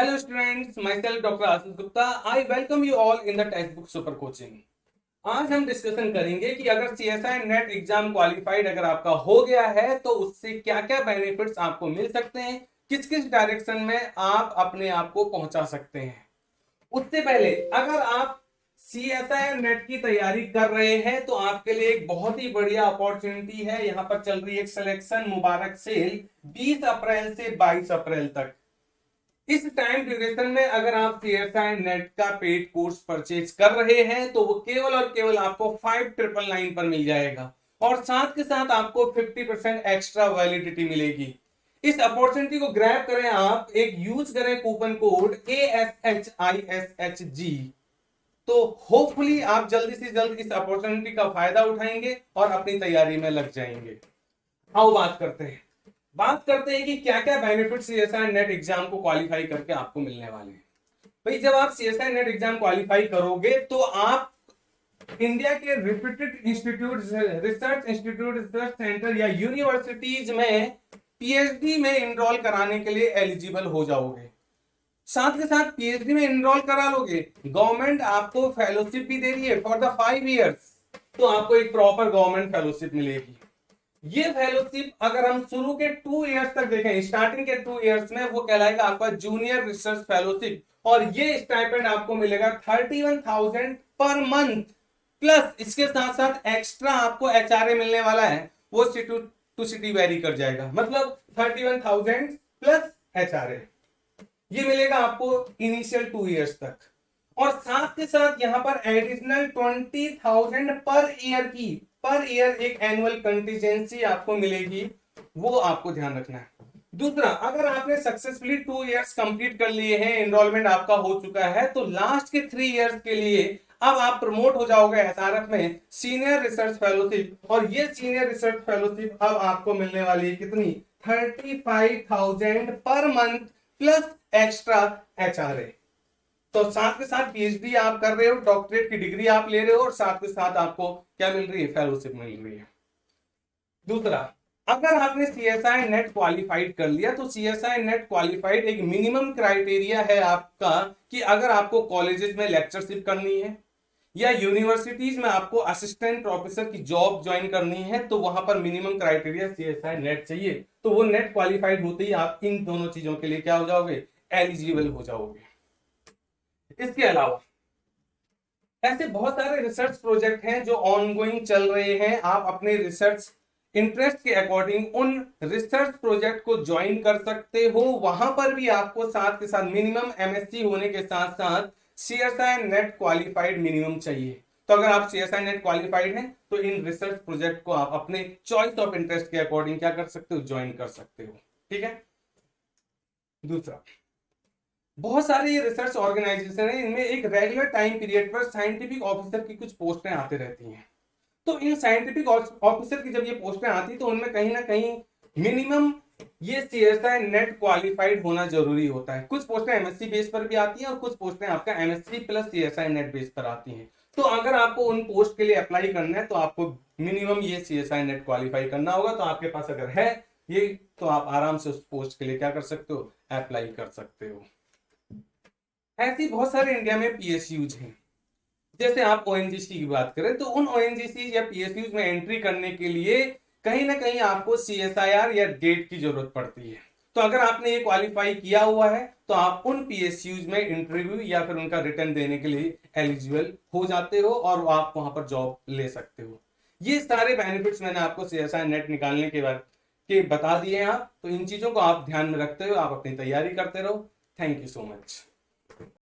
Hello students, myself Dr. Ashish Gupta. I welcome you all in the Textbook Super Coaching. आज हम discussion करेंगे कि अगर CSI net exam qualified अगर आपका हो गया है तो उससे क्या क्या बेनिफिट्स आपको मिल सकते हैं, किस किस डायरेक्शन में आप अपने आप को पहुंचा सकते हैं। उससे पहले अगर आप CSI नेट की तैयारी कर रहे हैं तो आपके लिए एक बहुत ही बढ़िया अपॉर्चुनिटी है। यहां पर चल रही है एक सिलेक्शन मुबारक सेल 20 अप्रैल से 22 अप्रैल तक। इस टाइम ड्यूरेशन में अगर आप CSI नेट का पेड कोर्स परचेज कर रहे हैं तो वो केवल और केवल आपको 5999 पर मिल जाएगा और साथ के साथ आपको 50% एक्स्ट्रा वैलिडिटी मिलेगी। इस अपॉर्चुनिटी को ग्रैब करें, आप एक यूज करें कूपन कोड ASHISHG, तो होपफुली आप जल्दी से जल्द इस अपॉर्चुनिटी का फायदा उठाएंगे और अपनी तैयारी में लग जाएंगे। आओ बात करते हैं कि क्या क्या बेनिफिट CSI नेट एग्जाम को क्वालिफाई करके आपको मिलने वाले हैं। भाई जब आप CSI नेट एग्जाम क्वालिफाई करोगे तो आप इंडिया के reputed institute, research institute, research centre या यूनिवर्सिटीज में PhD में इनरोल कराने के लिए एलिजिबल हो जाओगे। साथ के साथ PhD में इनरोल करा लोगे, गवर्नमेंट आपको फेलोशिप भी दे रही है फॉर द 5 इयर्स, तो आपको एक प्रॉपर गवर्नमेंट फेलोशिप मिलेगी। ये फेलोशिप अगर हम शुरू के 2 इयर्स तक देखें, स्टार्टिंग के 2 इयर्स में वो कहलाएगा आपका जूनियर रिसर्च फेलोशिप और ये स्टाइपेंड आपको मिलेगा 31,000 पर मंथ, प्लस इसके साथ साथ एक्स्ट्रा आपको HRA मिलने वाला है, वो सिटी टू सिटी वेरी कर जाएगा, मतलब 31,000 प्लस HRA ये मिलेगा आपको इनिशियल 2 इयर्स तक। और साथ के साथ यहां पर एडिशनल 20,000 पर ईयर एक एनुअल कंटीजेंसी आपको मिलेगी, वो आपको ध्यान रखना है। दूसरा, अगर आपने सक्सेसफुली 2 इयर्स कंप्लीट कर लिए हैं, एनरोलमेंट आपका हो चुका है, तो लास्ट के 3 इयर्स के लिए अब आप प्रमोट हो जाओगे SRF में सीनियर रिसर्च फेलोशिप, और ये सीनियर रिसर्च फेलोशिप अब आपको मिलने वाली है कितनी, 35,000 per month plus extra HRA। तो साथ के साथ PhD आप कर रहे हो, डॉक्टरेट की डिग्री आप ले रहे हो और साथ के साथ आपको क्या मिल रही है, फेलोशिप मिल रही है। दूसरा, अगर आपने CSI नेट क्वालिफाइड कर लिया तो CSI नेट क्वालिफाइड एक मिनिमम क्राइटेरिया है आपका कि अगर आपको कॉलेजेस में लेक्चरशिप करनी है या यूनिवर्सिटीज में आपको असिस्टेंट प्रोफेसर की जॉब ज्वाइन करनी है तो वहां पर मिनिमम क्राइटेरिया CSI नेट चाहिए। तो वो नेट क्वालिफाइड होते ही आप इन दोनों चीजों के लिए क्या हो जाओगे, एलिजिबल हो जाओगे। इसके अलावा ऐसे बहुत सारे रिसर्च प्रोजेक्ट हैं जो ऑनगोइंग चल रहे हैं। आप अपने रिसर्च इंटरेस्ट के अकॉर्डिंग उन रिसर्च प्रोजेक्ट को ज्वाइन कर सकते हो। वहां पर भी आपको साथ के साथ मिनिमम MSc होने के साथ साथ CSI नेट क्वालिफाइड मिनिमम चाहिए। तो अगर आप CSI नेट क्वालिफाइड हैं तो इन रिसर्च प्रोजेक्ट को आप अपने चॉइस ऑफ इंटरेस्ट के अकॉर्डिंग क्या कर सकते हो, ज्वाइन कर सकते हो। ठीक है। दूसरा, बहुत सारे ये रिसर्च ऑर्गेनाइजेशन है, इनमें एक रेगुलर टाइम पीरियड पर साइंटिफिक ऑफिसर की कुछ पोस्टें आते रहती हैं। तो इन साइंटिफिक ऑफिसर की जब ये पोस्टें आती तो उनमें कहीं ना कहीं मिनिमम ये CSI नेट क्वालिफाइड होना जरूरी होता है। कुछ पोस्टें MSc बेस पर भी आती हैं और कुछ पोस्टें आपका MSc plus CSI net base पर आती हैं। तो अगर आपको उन पोस्ट के लिए अप्लाई करना है तो आपको मिनिमम ये CSI नेट क्वालिफाई करना होगा। तो आपके पास अगर है ये तो आप आराम से उस पोस्ट के लिए क्या कर सकते हो, अप्लाई कर सकते हो। ऐसी बहुत सारे इंडिया में PSUs हैं। जैसे आप ONGC की बात करें तो उन ONGC या PSUs में एंट्री करने के लिए कहीं ना कहीं आपको CSIR या डेट की जरूरत पड़ती है। तो अगर आपने ये क्वालिफाई किया हुआ है तो आप उन PSUs में इंटरव्यू या फिर उनका रिटर्न देने के लिए एलिजिबल हो जाते हो और आप वहां पर जॉब ले सकते हो। ये सारे बेनिफिट्स मैंने आपको CSI नेट निकालने के बाद के बता दिए हैं। आप तो इन चीजों को आप ध्यान में रखते हुए आप अपनी तैयारी करते रहो। Thank you so much.